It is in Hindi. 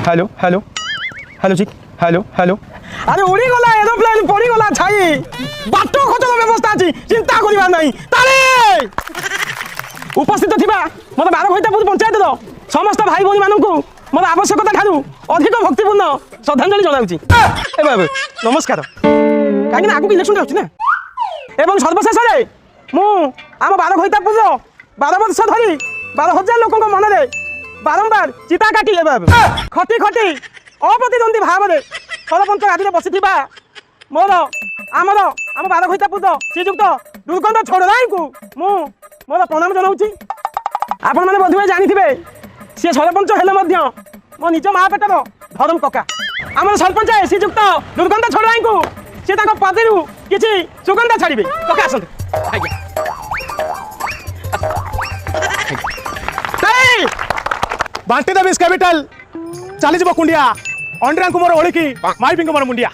हेलो हेलो हेलो जी हेलो हेलो अरे उड़ी गला एरोप्लेन पड़ी गला छाई बाटो खचर व्यवस्था अछि चिंता करिबा नहीं ताले उपस्थित थिबा मते 12 घंटा पंचायत दो समस्त भाई भौणी माननकु मोर आवश्यकता ठारू अधिक भक्तिपूर्ण श्रद्धांजलि जनाउछि ए बाबू नमस्कार काहे आगु इलेक्शन जाउछि ना एवं सर्वशेष रे मु आम 12 घंटा पूजो 12 वर्ष धरी 12,000 लोक मन रे बारंबार चिता काटी खटी खटी अप्रतिद्वंदी भाव में सरपंच गादी बसी मोर आमर आम 12 घंटा पूज श्रीजुक्त दुर्गंध छोड़ाई को मोर प्रणाम जनाऊँ आपण मैंने बोधे जानी सी सरपंच हेले मो निज माँ पेटर धरम कका आम सरपंच श्रीजुक्त दुर्गंध छोड़ाई को सी पदर किसी सुगंध छाड़े कका आस बांटी द बिस कैपिटल चली कुंडिया अंडरा को मोर ओळिकी माइपिंग मोर मुंडिया।